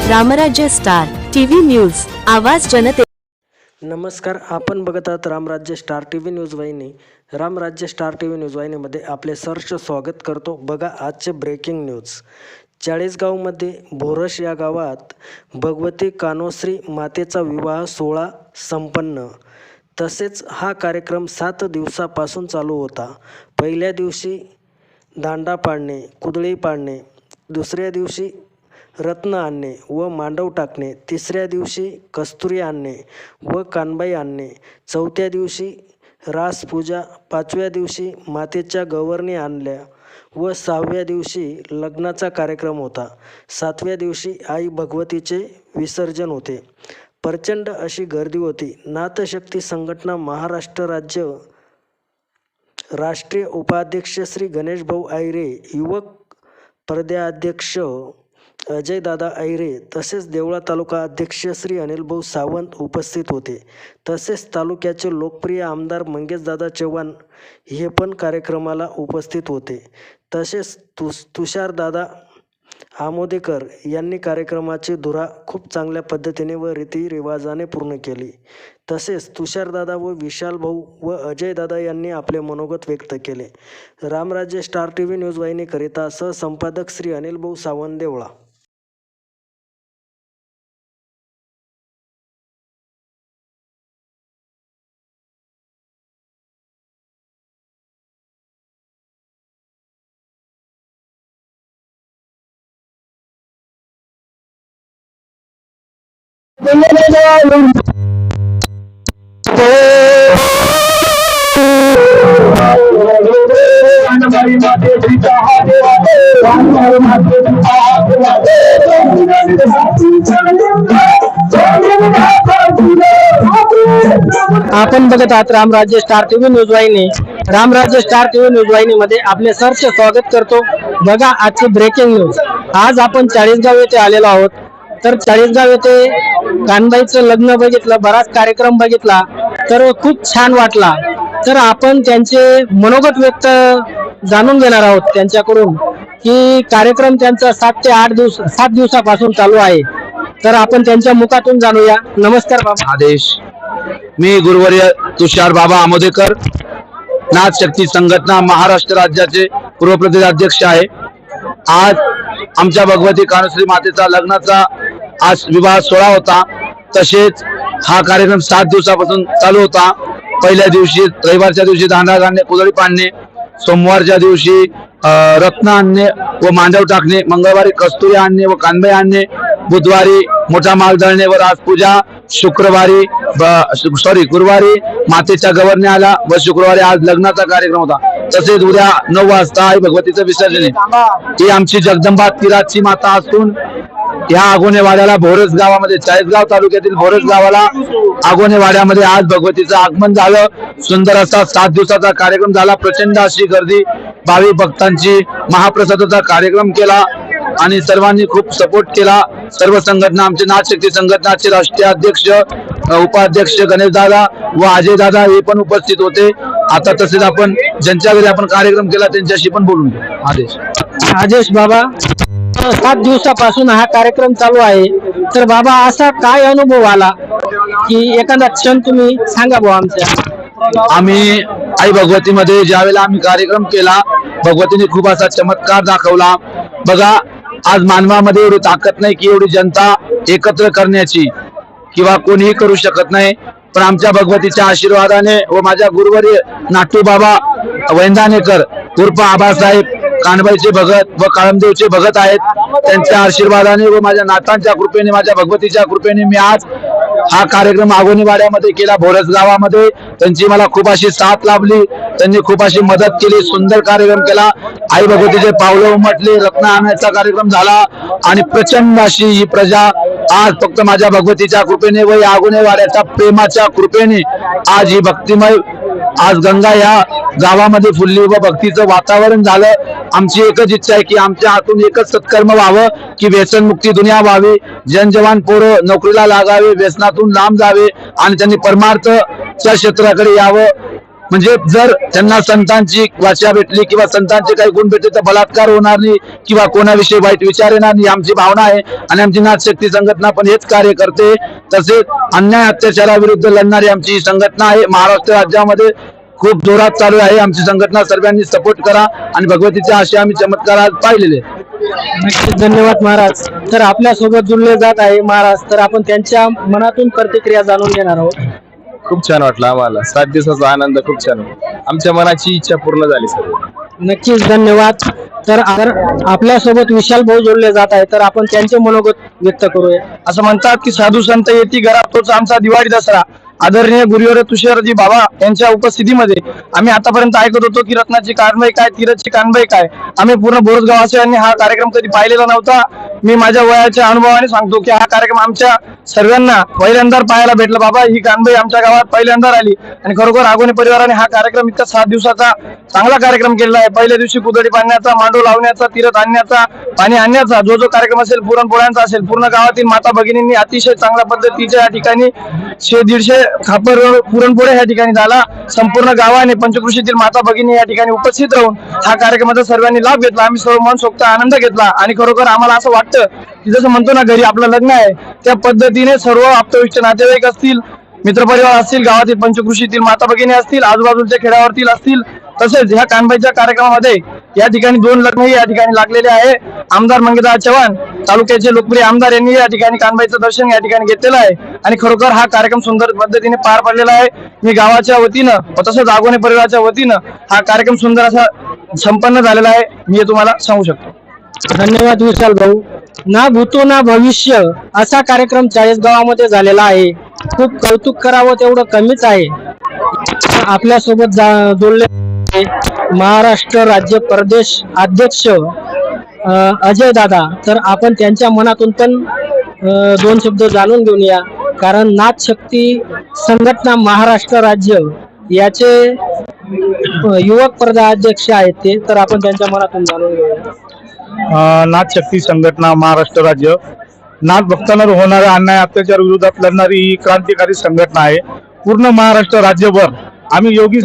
रामराज्य star TV news, आवाज जनते। नमस्कार, आपण बघत आहात रामराज्य स्टार टीव्ही न्यूज वाहिनी। रामराज्य स्टार टीव्ही न्यूज वाहिनीमध्ये आपले सहर्ष स्वागत करतो। बघा आजचे ब्रेकिंग न्यूज। चाळीसगावमध्ये भोरश या गावात भगवती कान्होश्री मातेचा विवाह सोहळा संपन्न। तसेच हा कार्यक्रम 7 दिवसापासून चालू होता। पहिल्या दिवशी दांडा पाडणे, कुदळी पाडणे, दुसऱ्या दिवशी रत्न आणणे व मांडव टाकणे, तिसऱ्या दिवशी कस्तुरी आणणे व कानबाई आणणे, चौथ्या दिवशी रास पूजा, पाचव्या दिवशी मातेच्या गवरणी आणल्या व 6व्या दिवशी लग्नाचा कार्यक्रम होता। 7व्या दिवशी आई भगवतीचे विसर्जन होते। प्रचंड अशी गर्दी होती। नाथशक्ती संघटना महाराष्ट्र राज्य राष्ट्रीय उपाध्यक्ष श्री गणेश भाऊ आहिरे, युवक प्रदेशाध्यक्ष अजय दादा आहिरे, तसेच देवळा तालुका अध्यक्ष श्री अनिल भाऊ सावंत उपस्थित होते। तसेच तालुक्याचे लोकप्रिय आमदार मंगेश दादा चव्हाण हे पण कार्यक्रमाला उपस्थित होते। तसेच तुषार दादा आमोदेकर यांनी कार्यक्रमाची धुरा खूप चांगल्या पद्धतीने व रीतिरिवाजाने पूर्ण केली। तसेच तुषारदादा व विशाल भाऊ व अजय दादा यांनी आपले मनोगत व्यक्त केले। रामराज्य स्टार टीव्ही न्यूज वाहिनीकरिता सहसंपादक श्री अनिल भाऊ सावंत, देवळा। आपण बघत आहात रामराज्य स्टार टीव्ही न्यूज वाहिनी। रामराज्य स्टार टीव्ही न्यूज वाहिनी मध्ये आपले सहर्ष स्वागत करतो। बघा आजची ब्रेकिंग न्यूज। आज आपण चाळीसगाव येथे आलेलो आहोत। तर चाळीसगाव येथे कानबाईचं लग्न बघितलं, बराच कार्यक्रम बघितला, तर खूप छान वाटला। तर आपण त्यांचे मनोगत व्यक्त जाणून घेणार आहोत त्यांच्याकडून की कार्यक्रम त्यांचा 7 दिवसापासून चालू आहे। तर आपण त्यांच्या मुखातून जाणूया। नमस्कार बाबा। आदेश। मी गुरुवर्य तुषार बाबा आमोदेकर, नाथशक्ती संघटना महाराष्ट्र राज्याचे पूर्व प्रदेशाध्यक्ष आहे। आज आमच्या भगवती कान्होश्री मातेचा लग्नाचा आज विवाह सोहळा होता। तसेच हा कार्यक्रम 7 दिवसापासून चालू होता। पहिल्या दिवशी रविवारच्या दिवशी दांडा घालणे, कुदळी पाडणे, सोमवारच्या दिवशी रत्न आणणे व मांडव टाकणे, मंगळवारी कस्तुरी आणणे व कानबाई आणणे, बुधवारी मोठा माल दळणे व रासपूजा, गुरुवारी मातेच्या गवरणी आला व शुक्रवारी आज लग्नाचा कार्यक्रम होता। तसेच उद्या 9 वाजता आई भगवतीचं विसर्जन आहे। ही आमची जगदंबा तीराची माता असून या आगोने वाड्याला भोरस गावामध्ये, चाळीसगाव तालुक्यातील भोरस गावाला आगोने वाड्यामध्ये आज भगवतीचं आगमन झालं। सुंदर असा 7 दिवसाचा कार्यक्रम झाला। प्रचंड अशी गर्दी, भाविक भक्तांची, महाप्रसादाचा कार्यक्रम केला आणि सर्वांनी खूप सपोर्ट केला। सर्व संघटना, आमचे नाथशक्ती संघटनाचे राष्ट्रीय अध्यक्ष उपाध्यक्ष गणेश दादा व अजय दादा हे पण उपस्थित होते। आता तसेच आपण ज्यांच्या घरी आपण कार्यक्रम केला त्यांच्याशी पण बोलून घेऊ। आदेश बाबा, 7 दिवसापासून हा कार्यक्रम चालू आहे। तर बाबा असा काय अनुभव आला की एखादा क्षण तुम्ही सांगा भाऊ आमच्या। आम्ही आई भगवतीमध्ये ज्यावेळेला आम्ही कार्यक्रम केला, भगवतीने खूप असा चमत्कार दाखवला। बघा, आज मानवामध्ये एवढी ताकद नाही की एवढी जनता एकत्र करण्याची, किंवा कोणीही करू शकत नाही। पण आमच्या भगवतीच्या आशीर्वादाने व माझ्या गुरुवर्य नाटू बाबा वैंदानेकर उर्फ आबासाहेब कानबाईचे भगत व काळमदेवचे भगत आहेत, त्यांच्या आशीर्वादाने व माझ्या नातांच्या कृपेने, माझ्या भगवतीच्या कृपेने मी आज हा कार्यक्रम आगोनी वाड्यामध्ये केला, भोरस गावामध्ये। त्यांची मला खूप अशी साथ लाभली, त्यांनी खूप अशी मदत केली, सुंदर कार्यक्रम केला। आई भगवतीचे पावलं उमटले, रत्न आणायचा कार्यक्रम झाला आणि प्रचंड अशी ही प्रजा आज फक्त माझ्या भगवतीच्या कृपेने व या आगोनी वाड्याच्या प्रेमाच्या कृपेने आज ही भक्तिमय आज गंगा या गावामध्ये फुलली व भक्तीचं वातावरण झालं। आमची एकच इच्छा आहे की आमच्या हातून एकच सत्कर्म व्हावं की व्यसनमुक्ती दुनिया व्हावी, जनजवान पोरं नोकरीला लागावे, व्यसनातून लांब जावे आणि त्यांनी परमार्थच्या क्षेत्राकडे यावं। म्हणजे जर त्यांना संतांची वाचा भेटली किंवा संतांचे काही गुण भेटले तर बलात्कार होणार नाही किंवा कोणाविषयी वाईट विचार येणार नाही, आमची भावना आहे. आणि आमची नाथशक्ती संघटना पण हेच कार्य करते. तसेच अन्याय अत्याचाराविरुद्ध लढणारी आमची ही संघटना आहे. महाराष्ट्र राज्यामध्ये खूप जोरात चालू आहे आमची संघटना. सर्वांनी सपोर्ट करा आणि भगवतीचे असे आम्ही चमत्कार आज पाहिलेले. नक्कीच धन्यवाद महाराज. तर आपल्या सोबत जुळले जात आहे महाराज, तर आपण त्यांच्या मनातून प्रतिक्रिया जाणून घेणार आहोत. खूप छान वाटलं आम्हाला. 7 दिवसाचा आनंद खूप छान होता. आमच्या मनाची इच्छा पूर्ण झाली सर. नक्कीच धन्यवाद. तर आपल्या सोबत विशाल भाऊ जोडले जात आहे, तर आपण त्यांचे मनोगत व्यक्त करूया. असं म्हणतात की साधू संत येती घरात तोच आमचा दिवाळी दसरा. आदरणीय गुरुवर तुषारजी बाबा यांच्या उपस्थितीमध्ये आम्ही आतापर्यंत ऐकत होतो की रत्नाची कानबाई काय, तीरथची कानबाई काय. आम्ही पूर्ण बोरसगाववासियांनी हा कार्यक्रम कधी पाहिलेला नव्हता. मी माझ्या वयाच्या अनुभवाने सांगतो की हा कार्यक्रम आमच्या सर्वांना पहिल्यांदा पाहायला भेटला. बाबा ही कानबाई आमच्या गावात पहिल्यांदा आली आणि खरोखर आगोनी परिवाराने हा कार्यक्रम इतका 7 दिवसाचा चांगला कार्यक्रम केलेला आहे. पहिल्या दिवशी कुदडी बांधण्याचा, मांडव लावण्याचा, तीरथ आणण्याचा, पाणी आणण्याचा, जो जो कार्यक्रम असेल, पुरणपोळ्यांचा असेल, पूर्ण गावातील माता भगिनींनी अतिशय चांगल्या पद्धतीच्या या ठिकाणी 100-150 खापर पुरणपोळ्या या ठिकाणी झाला. संपूर्ण गावाने पंचकृषीतील माता भगिनी या ठिकाणी उपस्थित राहून हा कार्यक्रमाचा सर्वांनी लाभ घेतला. आम्ही सर्व मनसोक्त आनंद घेतला आणि खरोखर आम्हाला असं वाटतं की जसं म्हणतो ना घरी आपलं लग्न आहे त्या पद्धतीने सर्व आप्तविष्ट नातेवाईक असतील, मित्रपरिवार असतील, गावातील पंचकृषीतील माता भगिनी असतील, आजूबाजूच्या खेड्यावरतील असतील, तसेच ह्या कानबाईच्या कार्यक्रमामध्ये या ठिकाणी 2 लग्नही या ठिकाणी लागलेले आहे. आमदार मंगेशदादा चव्हाण तालुक्याचे लोकप्रिय आमदार यांनी या ठिकाणी कानबाईचं दर्शन या ठिकाणी घेतलेलं आहे आणि खरोखर हा कार्यक्रम सुंदर पद्धतीने पार पडलेला आहे. मी गावाच्या वतीनं तसंच आगोने परिवाराच्या वतीनं हा कार्यक्रम सुंदर असा संपन्न झालेला आहे, मी हे तुम्हाला सांगू शकतो. धन्यवाद विशाल भाऊ. ना भूतो ना भविष्य असा कार्यक्रम चाळीसगावामध्ये झालेला आहे. खूप कौतुक करावं तेवढं कमीच आहे. आपल्या सोबत जोडले महाराष्ट्र राज्य प्रदेश अध्यक्ष अजय दादा, तर आपण त्यांच्या मनातून पण 2 शब्द जाणून घेऊया. कारण नाथशक्ती संघटना महाराष्ट्र राज्य याचे युवक प्रदेशाध्यक्ष आहेत ते, तर आपण त्यांच्या मनातून जाणून घेऊया. नाथशक्ती संघटना महाराष्ट्र राज्य नाथ भक्तांवर होणाऱ्या अन्याय अत्याचार विरोधात लढणारी ही क्रांतिकारी संघटना आहे. पूर्ण महाराष्ट्र राज्यभर आम्ही योगी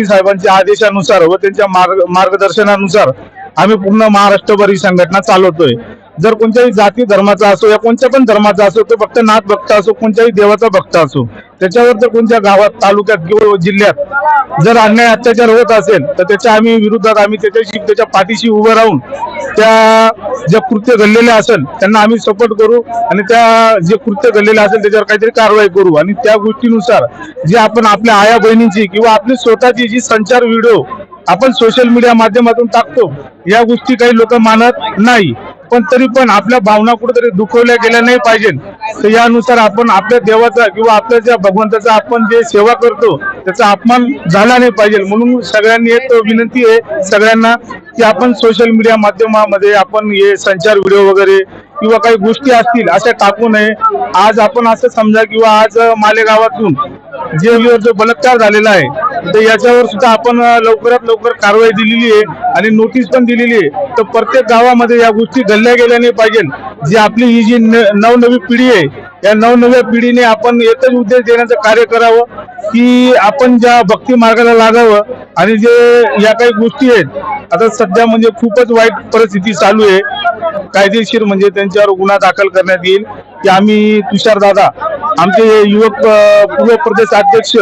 साहेबांच्या आदेशानुसार व त्यांच्या मार्गदर्शनानुसार आम्ही पूर्ण महाराष्ट्रभर ही संघटना चालवतोय. जर कोणत्याही जाती धर्माचा असो या कोणत्या पण धर्माचा असो, तो फक्त नाथ भक्त असो, कोणत्याही देवाचा भक्त असो, त्याच्यावर जर कोणत्या गावात, तालुक्यात किंवा जिल्ह्यात जर अन्याय अत्याचार होत असेल तर त्याच्या आम्ही विरोधात आम्ही त्याच्या पाठीशी उभं राहून त्या जे कृत्य घडलेले असेल त्यांना आम्ही सपोर्ट करू आणि त्या जे कृत्य घडलेले असेल त्याच्यावर काहीतरी कारवाई करू. आणि त्या गोष्टीनुसार जे आपण आपल्या आया बहिणींची किंवा आपली स्वतःची जी संचार व्हिडिओ आपण सोशल मीडिया माध्यमातून टाकतो, या गोष्टी काही लोक मानत नाही, पण तरी पण आपल्या भावना कुठेतरी दुखवल्या गेल्या नाही पाहिजे. तर यानुसार आपण आपल्या देवाचा किंवा आपल्या ज्या भगवंताचा आपण जे सेवा करतो त्याचा अपमान झाला नाही पाहिजे. म्हणून सगळ्यांनी एक विनंती आहे सगळ्यांना की आपण सोशल मीडिया माध्यमामध्ये आपण हे संचार व्हिडिओ वगैरे किंवा काही गोष्टी असतील अशा टाकू नये. आज आपण असं समजा किंवा आज मालेगावातून जो बलात्कार झालेला आहे तर याच्यावर सुद्धा आपण लवकरात लवकर कारवाई दिलेली आहे आणि नोटीस पण दिलेली आहे. तर प्रत्येक गावामध्ये या गोष्टी घडल्या गेल्या नाही पाहिजे. जी आपली ही जी नवनवी पिढी आहे या नवनव्या पिढीने आपण एकच उद्देश देण्याचं कार्य करावं की आपण ज्या भक्ती मार्गाला लागावं. आणि जे या काही गोष्टी आहेत आता सध्या म्हणजे खूपच वाईट परिस्थिती चालू आहे, कायदेशीर म्हणजे त्यांच्यावर गुन्हा दाखल करण्यात येईल की आम्ही तुषारदादा आमचे युवक पूर्व प्रदेश अध्यक्ष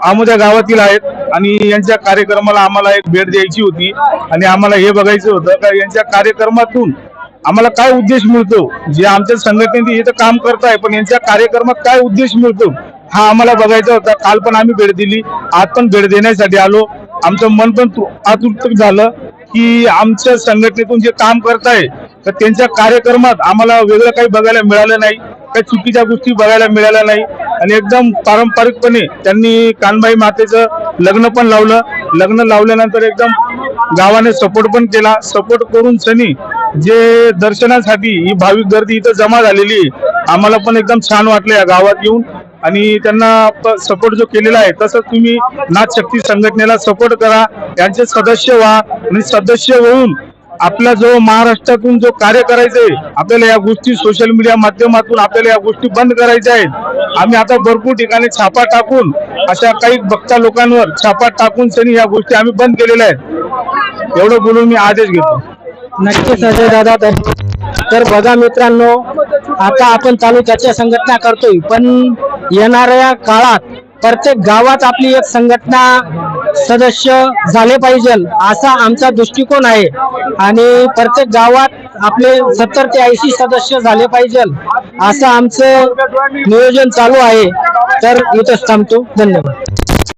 आमोद्या गावातील आहेत आणि यांच्या कार्यक्रमाला आम्हाला एक भेट द्यायची होती आणि आम्हाला हे बघायचं होतं का यांच्या कार्यक्रमातून आम्हाला काय उद्देश मिळतो. जे आमच्या संघटनेत हे तर काम करताय पण यांच्या कार्यक्रमात काय उद्देश मिळतो हा आम्हाला बघायचा होता. काल पण आम्ही भेट दिली, आज पण भेट देण्यासाठी आलो. आमचं मन पण आतुर झालं की आमच्या संघटनेतून जे काम करताय तर त्यांच्या कार्यक्रमात आम्हाला वेगळं काही बघायला मिळालं नाही, काही चुकीच्या गोष्टी बघायला मिळाल्या नाही आणि एकदम पारंपरिकपणे त्यांनी कानबाई मातेचं लग्न पण लावलं. लग्न लावल्यानंतर एकदम गावाने सपोर्ट पण केला. सपोर्ट करून सनी जे दर्शनासाठी ही भाविक गर्दी इथं जमा झालेली आहे, आम्हाला पण एकदम छान वाटलं या गावात येऊन आणि त्यांना सपोर्ट जो केलेला आहे तसंच तुम्ही नाथशक्ती संघटनेला सपोर्ट करा, यांचे सदस्य व्हा आणि सदस्य होऊन आपला जो महाराष्ट्रातून जो कार्य करायचंय आपल्याला या गोष्टी सोशल मीडिया माध्यमातून आपल्याला या गोष्टी बंद करायच्या आहेत. आम्ही आता भरपूर ठिकाणी छापा टाकून अशा काही बघता लोकांवर छापा टाकून सनी या गोष्टी आम्ही बंद केलेल्या आहेत. एवढं बोलून मी आदेश घेतो. नक्कीच अजय दादा. तर बघा मित्रांनो, आता आपण तालुक्याच्या संघटना करतोय, पण येणाऱ्या काळात प्रत्येक गावात आपली एक संघटना सदस्य झाले पाहिजे असा आमचा दृष्टिकोन आहे आणि प्रत्येक गावात आपले 70 ते 80 सदस्य झाले पाहिजे असं आमचं नियोजन चालू आहे. तर इथंच थांबतो. धन्यवाद.